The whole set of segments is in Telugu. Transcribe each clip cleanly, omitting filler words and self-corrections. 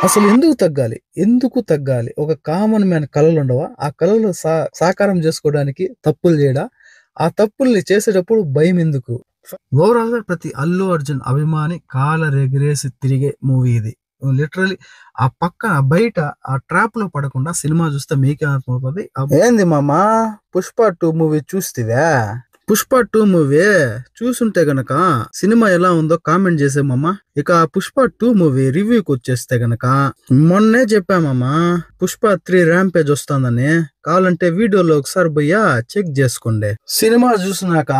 అసలు ఎందుకు తగ్గాలి? ఎందుకు తగ్గాలి? ఒక కామన్ మ్యాన్ కలలుండవా? ఆ కలలు సాకారం జేసుకోవడానికి తప్పులు జేయడా? ఆ తప్పుల్ని చేసేటప్పుడు భయమెందుకు? ఓవరాల్‌గా ప్రతి 'అల్లు అర్జున్' అభిమాని కాలరెగరేసి తిరిగే మూవీ ఇది. లిటరల్లీ ఆ పక్కన బయట ఆ ట్రాప్‌లో పడకుండా సినిమా జూస్తే మీకే అర్థమవుతది. ఏంది మామా 'పుష్ప 2' మూవీ చూస్తివా? 'పుష్ప 2' మూవీ చూసుంటే గనక సినిమా ఎలా ఉందో కామెంట్ చేసేమమ్మా. ఇక 'పుష్ప 2' మూవీ రివ్యూకొచ్చేస్తే గనక మొన్నే చెప్పామమ్మా 'పుష్ప 3 ర్యాంపేజ్' వస్తుందని. కావాలంటే వీడియోలో ఒకసారి పోయ్యా చెక్ చేసుకోండి. సినిమా చూసినాక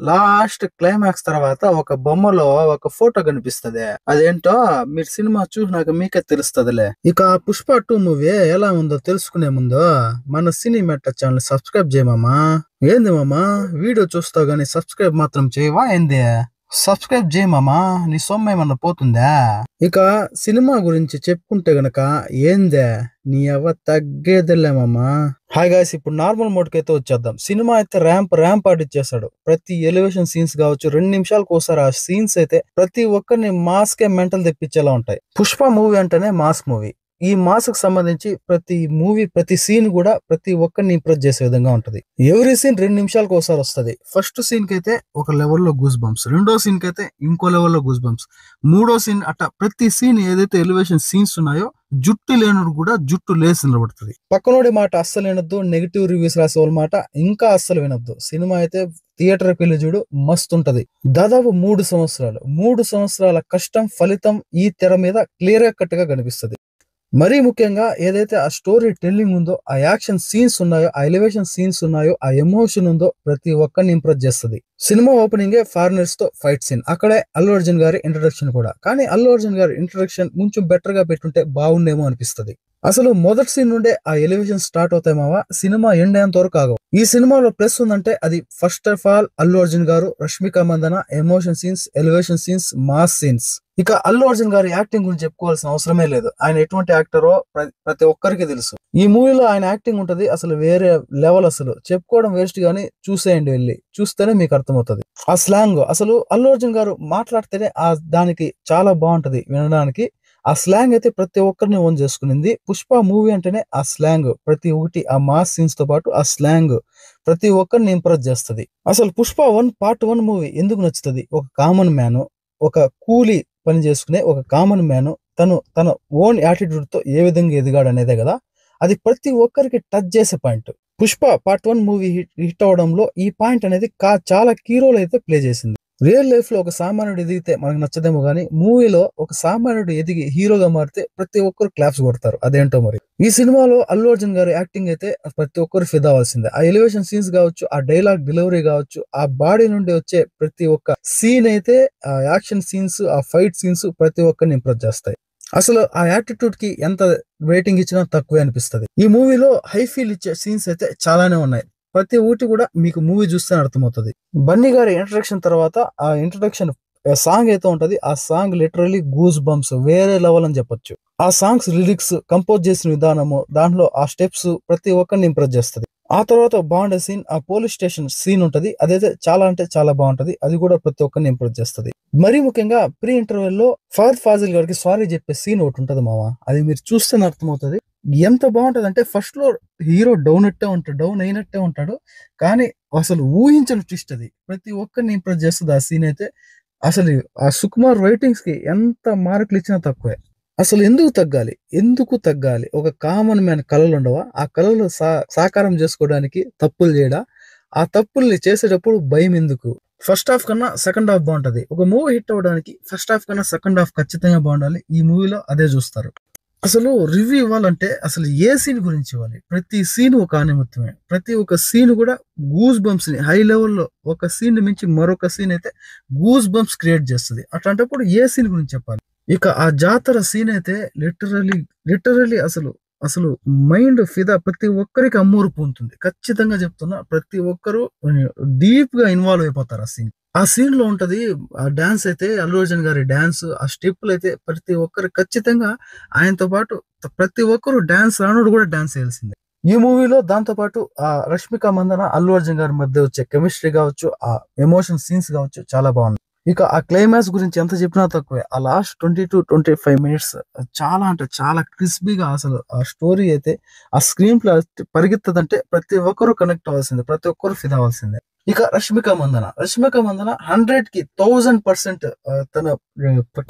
లాస్ట్ క్లైమాక్స్ తర్వాత ఒక బొమ్మలో ఒక ఫోటో కనిపిస్తది. అదేంటో మీరు సినిమా చూసినాక మీకే తెలుస్తదిలే. ఇక 'పుష్ప 2' మూవీ ఎలా ఉందో తెలుసుకునే ముందు మన సినిమాటా ఛానల్ సబ్స్క్రైబ్ చేయమమ్మా. ఏంది మామా వీడియో చూస్తావు గానీ సబ్స్క్రైబ్ మాత్రం చేయవా ఏంది? సబ్స్క్రైబ్ చేయి మామా, నీ సొమ్ము ఏమన్నా పోతుందా? ఇక సినిమా గురించి చెప్పుకుంటే గనక ఏందే నీ అవ్వ తగ్గేదిలే మామా. హాయ్ గాయ్స్, ఇప్పుడు నార్మల్ మోడ్కి అయితే వచ్చేద్దాం. సినిమా అయితే ర్యాంప్ ఆడిచ్చేస్తాడు. ప్రతి ఎలివేషన్ సీన్స్ కావచ్చు, 2 నిమిషాలకు ఒకసారి ఆ సీన్స్ అయితే ప్రతి ఒక్కరిని మాస్కే మెంటల్ తెప్పించేలా ఉంటాయి. 'పుష్ప' మూవీ అంటేనే మాస్ మూవీ. ఈ మాస్‌కి సంబంధించి ప్రతి మూవీ, ప్రతి సీన్ కూడా ప్రతి ఒక్కరిని ఇంప్రెస్ చేసే విధంగా ఉంటది. ఎవ్రీ సీన్ 2 నిమిషాలకు ఒకసారి వస్తది. ఫస్ట్ సీన్‌కైతే ఒక లెవెల్‌లో గూస్ బంప్స్, రెండో సీన్‌కైతే ఇంకో లెవెల్‌లో గూస్ బంప్స్, మూడో సీన్ అట్లా ప్రతి సీన్ ఏదైతే ఎలివేషన్ సీన్స్ ఉన్నాయో జుట్టు లేనోడు కూడా జుట్టు లేసి నిలబడుతది. పక్కనోడి మాట అస్సలు వినొద్దు. నెగెటివ్ రివ్యూస్ రాసే వాళ్ళ మాట ఇంకా అస్సలు వినొద్దు. సినిమా అయితే థియేటర్‌కి వెళ్లి చూడు మస్తుంటది. దాదాపు 3 సంవత్సరాల కష్టం ఫలితం ఈ తెర మీద క్లియర్‌గా కట్‌గా కనిపిస్తది. మరీ ముఖ్యంగా ఏదైతే ఆ స్టోరీ టెల్లింగ్ ఉందో, ఆ యాక్షన్ సీన్స్ ఉన్నాయో, ఆ ఎలివేషన్ సీన్స్ ఉన్నాయో, ఆ ఎమోషన్ ఉందో ప్రతి ఒక్కరిని ఇంప్రెస్ చేస్తది. సినిమా ఓపెనింగే ఫారినర్స్ తో ఫైట్ సీన్. అక్కడే అల్లు అర్జున్ గారి ఇంట్రడక్షన్ కూడా. కానీ అల్లు అర్జున్ గారి ఇంట్రడక్షన్ కొంచెం బెటర్ గా పెట్టుంటే బాగుండేమో అనిపిస్తది. అసలు మొదటి సీన్ నుండే ఆ ఎలివేషన్ స్టార్ట్ అవుతాయి మావా, సినిమా ఎండ్ అయ్యేంత వరకు ఆగవు. ఈ సినిమాలో ప్లస్ ఉందంటే అది first of all Allu Arjun garu, Rashmika Mandanna, emotion scenes, elevation scenes, mass scenes. ఇక అల్లు అర్జున్ గారి యాక్టింగ్ గురించి చెప్పుకోవాల్సిన అవసరమే లేదు. ఆయన ఎటువంటి యాక్టరో ప్రతి ఒక్కరికి తెలుసు. ఈ మూవీలో ఆయన యాక్టింగ్ ఉంటది అసలు వేరే లెవెల్. అసలు చెప్పుకోవడం వేస్ట్ గానీ చూసేయండి, వెళ్ళి చూస్తేనే మీకు అర్థమవుతది. ఆ స్లాంగ్ అసలు అల్లు అర్జున్ గారు మాట్లాడితేనే దానికి చాలా బాగుంటది వినడానికి. ఆ స్లాంగ్ అయితే ప్రతి ఒక్కరిని ఓన్ చేసుకునింది. 'పుష్ప' మూవీ అంటేనే ఆ స్లాంగ్ ప్రతి ఒక్కటి, ఆ మాస్ సీన్స్ తో పాటు ఆ స్లాంగ్ ప్రతి ఒక్కరిని ఇంప్రెస్ చేస్తది. అసలు 'పుష్ప 1' పార్ట్ 1 మూవీ ఎందుకు నచ్చుతది? ఒక కామన్ మ్యాన్, ఒక కూలీ పని చేసుకునే ఒక కామన్ మ్యాన్ తన ఓన్ యాటిట్యూడ్ తో ఏ విధంగా ఎదిగాడు అనేదే కదా. అది ప్రతి ఒక్కరికి టచ్ చేసే point. 'Pushpa part 1' movie hit అవడంలో ఈ పాయింట్ అనేది చాలా కీ రోల్ అయితే ప్లే చేసింది. రియల్ లైఫ్ లో ఒక సామాన్యుడు ఎదిగితే మనకు నచ్చదేమో గానీ, మూవీలో ఒక సామాన్యుడు ఎదిగి హీరోగా మారితే ప్రతి ఒక్కరు క్లాప్స్ కొడతారు. అదేంటో మరి. ఈ సినిమాలో అల్లు అర్జున్ గారి యాక్టింగ్ అయితే ప్రతి ఒక్కరు ఫిదా అవ్వాల్సిందే. ఆ ఎలివేషన్ సీన్స్ కావచ్చు, ఆ డైలాగ్ డెలివరీ కావచ్చు, ఆ బాడీ నుండి వచ్చే ప్రతి ఒక్క సీన్ అయితే, ఆ యాక్షన్ సీన్స్, ఆ ఫైట్ సీన్స్ ప్రతి ఒక్కరిని ఇంప్రెస్ చేస్తాయి. అసలు ఆ యాటిట్యూడ్ కి ఎంత రేటింగ్ ఇచ్చినా తక్కువే అనిపిస్తది. ఈ మూవీలో హై ఫీల్ ఇచ్చే సీన్స్ అయితే చాలానే ఉన్నాయి. ప్రతి ఒక్కటి కూడా మీకు మూవీ చూస్తే అర్థమవుతది. బన్నీ గారి ఇంట్రడక్షన్ తర్వాత ఆ ఇంట్రడక్షన్ సాంగ్ అయితే ఉంటది. ఆ సాంగ్ లిటరల్లీ గూస్ బంప్స్ వేరే లెవెల్ అని చెప్పొచ్చు. ఆ సాంగ్స్ లిరిక్స్, కంపోజ్ చేసిన విధానము, దాంట్లో ఆ స్టెప్స్ ప్రతి ఒక్కరిని ఇంప్రెస్ చేస్తది. ఆ తర్వాత బాగుండే సీన్ ఆ పోలీస్ స్టేషన్ సీన్ ఉంటది. అదైతే చాలా అంటే చాలా బాగుంటది. అది కూడా ప్రతి ఒక్కరిని ఇంప్రెస్ చేస్తది. మరీ ముఖ్యంగా ప్రీ ఇంటర్వెల్ లో ఫహద్ ఫాజిల్ గారికి సారీ చెప్పే సీన్ ఒకటి ఉంటది మావా. అది మీరు చూస్తేనే అర్థమవుతది. ఎంత బాగుంటది అంటే ఫస్ట్ లో హీరో డౌన్ అయినట్టే ఉంటాడు. కానీ అసలు ఊహించని ట్విస్ట్ అది. ప్రతి ఒక్కరిని ఇంప్రెస్ చేస్తది ఆ సీన్ అయితే. అసలు ఆ సుకుమార్ రైటింగ్స్ కి ఎంత మార్కులు ఇచ్చినా తక్కువే. అసలు ఎందుకు తగ్గాలి? ఎందుకు తగ్గాలి? ఒక కామన్ మ్యాన్ కలలుండవా? ఆ కలలు సాకారం చేసుకోవడానికి తప్పులు చేయడా? ఆ తప్పుల్ని చేసేటప్పుడు భయం ఎందుకు? ఫస్ట్ హాఫ్ కన్నా సెకండ్ హాఫ్ బాగుంటది. ఒక మూవీ హిట్ అవ్వడానికి ఫస్ట్ హాఫ్ కన్నా సెకండ్ హాఫ్ ఖచ్చితంగా బాగుండాలి. ఈ మూవీలో అదే చూస్తారు. అసలు రివ్యూ ఇవ్వాలంటే అసలు ఏ సీన్ గురించి ఇవ్వాలి? ప్రతి సీన్ ఒక ఆణిముత్యమే. ప్రతి ఒక్క సీన్ కూడా గూస్ బంప్స్ ని హై లెవెల్‌లో, ఒక సీన్ మించి మరొక సీన్ అయితే గూస్ బంప్స్ క్రియేట్ చేస్తది. అట్లాంటప్పుడు ఏ సీన్ గురించి చెప్పాలి? ఇక ఆ జాతర సీన్ అయితే లిటరల్లీ అసలు మైండ్ ఫిదా, ప్రతి ఒక్కరికి అమ్మూరు పొందుతుంది. ఖచ్చితంగా చెప్తున్నా, ప్రతి ఒక్కరు డీప్ గా ఇన్వాల్వ్ అయిపోతారు ఆ సీన్. ఆ సీన్ లో ఉంటది ఆ డాన్స్ అయితే, అల్లు అర్జున్ గారి డాన్స్, ఆ స్టెప్పులు అయితే ప్రతి ఒక్కరు ఖచ్చితంగా ఆయనతో పాటు ప్రతి ఒక్కరు డాన్స్ రానోడు కూడా డాన్స్ చేయాల్సిందే. ఈ మూవీలో దాంతో పాటు ఆ రష్మిక మందన, అల్లు అర్జున్ గారి మధ్య వచ్చే కెమిస్ట్రీ కావచ్చు, ఆ ఎమోషన్ సీన్స్ కావచ్చు చాలా బాగుంది. ఇక ఆ క్లైమాక్స్ గురించి ఎంత చెప్పినా తక్కువే. ఆ లాస్ట్ 20-25 మినిట్స్ చాలా అంటే చాలా క్రిస్పీగా అసలు ఆ స్టోరీ అయితే ఆ స్క్రీన్ ప్లే పరిగెత్తదంటే ప్రతి ఒక్కరు కనెక్ట్ అవ్వాల్సిందే. ప్రతి ఒక్కరు ఫిదా అవ్వాల్సిందే. ఇక 'రష్మిక మందన' 100కి 1000% తన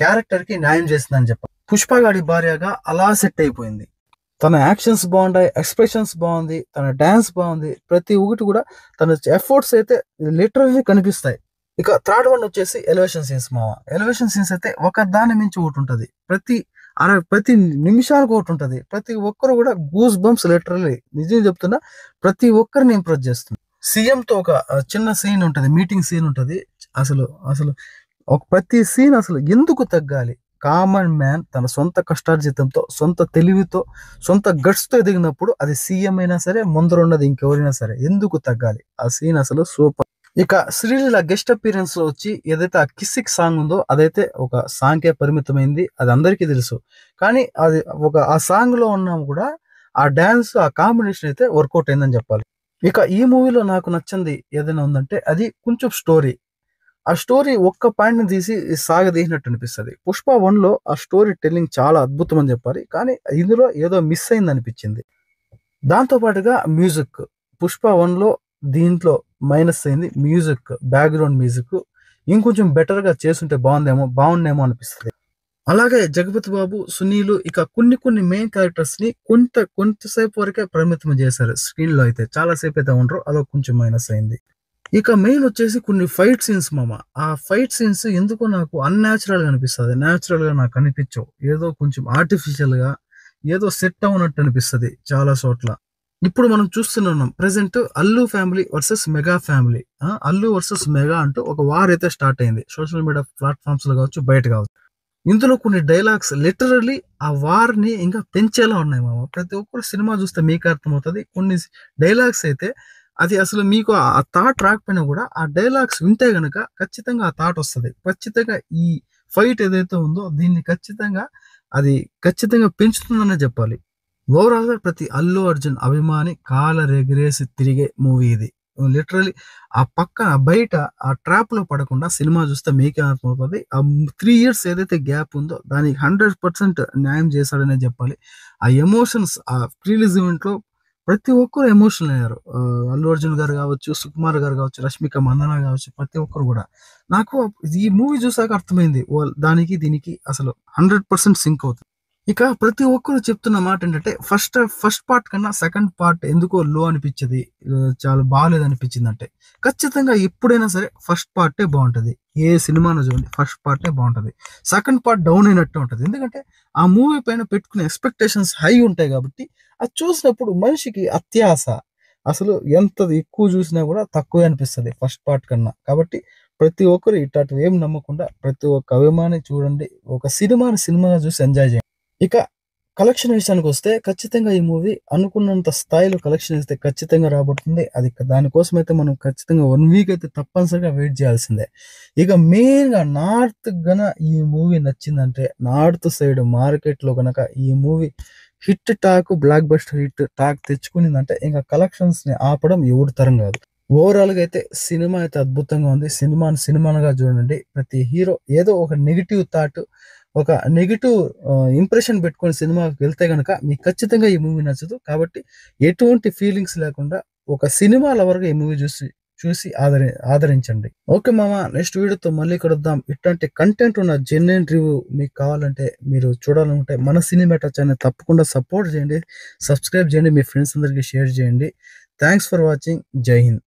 క్యారెక్టర్ కి న్యాయం చేసిందని చెప్పాలి. 'పుష్ప' గాడి భార్యగా అలా సెట్ అయిపోయింది. తన యాక్షన్స్ బాగుంటాయి, ఎక్స్ప్రెషన్స్ బాగుంది, తన డాన్స్ బాగుంది. ప్రతి ఒక్కటి కూడా తన ఎఫర్ట్స్ అయితే లిటరల్లీ కనిపిస్తాయి. ఇక థర్డ్ వన్ వచ్చేసి ఎలివేషన్ సీన్స్ మామ. ఎలివేషన్ సీన్స్ అయితే ఒక దాని మించి ఒకటి ఉంటది. ప్రతి నిమిషానికి ఒకటి ఉంటది. ప్రతి ఒక్కరు కూడా గూస్ బంప్స్ లిటరల్లీ నిజం చెప్తున్నా ప్రతి ఒక్కరిని ఇంప్రెస్ చేస్తుంది. సీఎం తో ఒక చిన్న సీన్ ఉంటది. మీటింగ్ సీన్ ఉంటది. అసలు అసలు ఒక ప్రతి సీన్ అసలు ఎందుకు తగ్గాలి? కామన్ మ్యాన్ తన సొంత కష్టార్జితంతో, సొంత తెలివితో, సొంత గట్స్ తో ఎదిగినప్పుడు అది సీఎం అయినా సరే, ముందరున్నది ఇంకెవరైనా సరే ఎందుకు తగ్గాలి? ఆ సీన్ అసలు సూపర్. ఇక శ్రీలీల గెస్ట్ అపీరెన్స్ లో వచ్చి ఏదైతే ఆ కిస్సిక్ సాంగ్ ఉందో అదైతే ఒక సాంగ్ కే పరిమితమైంది. అది అందరికీ తెలుసు. కానీ అది ఆ సాంగ్ లో ఉన్నా కూడా ఆ డాన్స్ ఆ కాంబినేషన్ అయితే వర్కౌట్ అయిందని చెప్పాలి. ఇక ఈ మూవీలో నాకు నచ్చింది ఏదైనా ఉందంటే అది కొంచెం స్టోరీ. ఆ స్టోరీ ఒక్క పాయింట్‌ని తీసి సాగదీసినట్టు అనిపిస్తది. 'పుష్ప 1లో ఆ స్టోరీ టెల్లింగ్ చాలా అద్భుతం అని చెప్పాలి. కానీ ఇందులో ఏదో మిస్ అయిందనిపించింది. దాంతో పాటుగా మ్యూజిక్ 'పుష్ప 1లో' దీంట్లో మైనస్ అయింది మ్యూజిక్. బ్యాక్‌గ్రౌండ్ మ్యూజిక్ ఇంకొంచెం బెటర్‌గా చేసుంటే బావుండేమో అనిపిస్తది. అలాగే 'జగపతి బాబు', 'సునీల్' ఇక కొన్ని మెయిన్ క్యారెక్టర్స్‌ని కొంతసేపు వరకే పరిమితం చేశారు. స్క్రీన్‌లో అయితే చాలా సేపయితే ఉండరు. అదొక కొంచెం మైనస్ అయింది. ఇక మెయిన్ వచ్చేసి కొన్ని ఫైట్ సీన్స్ మామ. ఆ ఫైట్ సీన్స్ ఎందుకో నాకు అన్‌న్యాచురల్‌గా అనిపిస్తది. న్యాచురల్‌గా నాకు అనిపించవు. ఏదో కొంచెం ఆర్టిఫిషియల్‌గా ఏదో సెట్ అవ్వనట్టు అనిపిస్తది చాలా చోట్ల. ఇప్పుడు మనం చూస్తున్నాం present 'Allu family versus mega family'. 'Allu versus mega' అంటూ ఒక వార్ అయితే స్టార్ట్ అయింది. సోషల్ మీడియా ప్లాట్‌ఫార్మ్స్‌లో కావచ్చు, బయట కావచ్చు. ఇందులో కొన్ని డైలాగ్స్ లిటరల్లీ ఆ వార్‌ని ఇంకా పెంచేలా ఉన్నాయి మామ. ప్రతి ఒక్కరు సినిమా చూస్తే మీకే అర్థమవుతది. కొన్ని డైలాగ్స్ అయితే అది అసలు మీకు ఆ థాట్ రాకపోయినా కూడా ఆ డైలాగ్స్ వింటే గనక ఖచ్చితంగా ఆ థాట్ వస్తది. ఖచ్చితంగా ఈ ఫైట్ ఏదైతే ఉందో దీన్ని ఖచ్చితంగా పెంచుతుందనే చెప్పాలి. ఓవరాల్‌గా ప్రతి 'అల్లు అర్జున్' అభిమాని కాలరెగరేసి తిరిగే మూవీ ఇది. లిటరల్లీ ఆ పక్కన బయట ఆ ట్రాప్‌లో పడకుండా సినిమా చూస్తే మీకే అర్థమవుతది. 3 ఇయర్స్ ఏదైతే గ్యాప్ ఉందో దానికి 100% న్యాయం చేశాడనే చెప్పాలి. ఆ ఎమోషన్స్ ఆ ప్రీ రిలీజ్ ఈవెంట్‌లో ప్రతి ఒక్కరు ఎమోషనల్ అయ్యారు. 'అల్లు అర్జున్' గారు కావచ్చు, 'సుకుమార్' గారు కావచ్చు, 'రష్మిక మందన' కావచ్చు ప్రతి ఒక్కరు కూడా. నాకు ఈ మూవీ చూసాక అర్థమైంది. దానికి దీనికి అసలు 100% సింక్ అవుతుంది. ఇక ప్రతి ఒక్కరు చెప్తున్న మాటేంటంటే ఫస్ట్ పార్ట్ కన్నా సెకండ్ పార్ట్ ఎందుకో లో అనిపిచ్చేది. చాలా బాలేదనిపిచ్చిందంటే, ఖచ్చితంగా ఎప్పుడైనా సరే ఫస్ట్ పార్టే బావుంటది. ఏ సినిమానో చూడండి ఫస్ట్ పార్టే బావుంటది. సెకండ్ పార్ట్ డౌన్ అయినట్టే ఉంటది. ఎందుకంటే, ఆ మూవీ పైన పెట్టుకునే ఎక్స్‌పెక్టేషన్స్ హై ఉంటాయి గాబట్టి, అది చూసినప్పుడు మనిషికి అత్యాస. అసలు ఎంత ఎక్కువ చూసినా గూడా తక్కువే అనిపిస్తది ఫస్ట్ పార్ట్ కన్నా. కాబట్టి ప్రతి ఒక్కరు ఇట్లాంటివేం నమ్మకుండా ప్రతి ఒక్క అభిమాని చూడండి. ఒక సినిమాని సినిమాగా చూసి ఎంజాయ్ చేయండి. ఇక కలెక్షన్ విషయానికొస్తే ఖచ్చితంగా ఈ మూవీ అనుకున్నంత స్థాయిలో కలెక్షన్ ఇస్తే ఖచ్చితంగా రాబోతుంది. దానికోసమైతే మనం ఖచ్చితంగా 1 వీక్ అయితే తప్పనిసరిగా వెయిట్ చేయాల్సిందే. ఇక మెయిన్‌గా నార్త్‌కి ఈ మూవీ నచ్చిందంటే నార్త్ సైడ్ మార్కెట్‌లో గనక ఈ movie blockbuster hit talk తెచ్చుకునిందంటే ఇంక కలెక్షన్స్‌ని ఆపడం ఎవరి తరం కాదు. ఓవరాల్‌గా అయితే సినిమా అయితే అద్భుతంగా ఉంది. సినిమాని సినిమాగా చూడండి. ప్రతి హీరో ఏదో ఒక నెగెటివ్ థాట్, ఒక నెగెటివ్ ఇంప్రెషన్ పెట్టుకొని సినిమాకి వెళ్తే గనక మీకు ఖచ్చితంగా ఈ మూవీ నచ్చదు. కాబట్టి ఎటువంటి ఫీలింగ్స్ లేకుండా ఒక సినిమా లవర్‌గా ఈ మూవీ చూసి ఆదరించండి. ఓకే మామ నెక్స్ట్ వీడియోతో మళ్ళీ కలుద్దాం. ఇట్లాంటి కంటెంట్ ఉన్న జెన్యూన్ రివ్యూ మీకు కావాలంటే మీరు చూడాలనుకుంటే మన సినిమాటా ఛానెల్ తప్పకుండా సపోర్ట్ చేయండి. సబ్స్క్రైబ్ చేయండి. మీ ఫ్రెండ్స్ అందరికి షేర్ చేయండి. Thanks for watching. జై హింద్.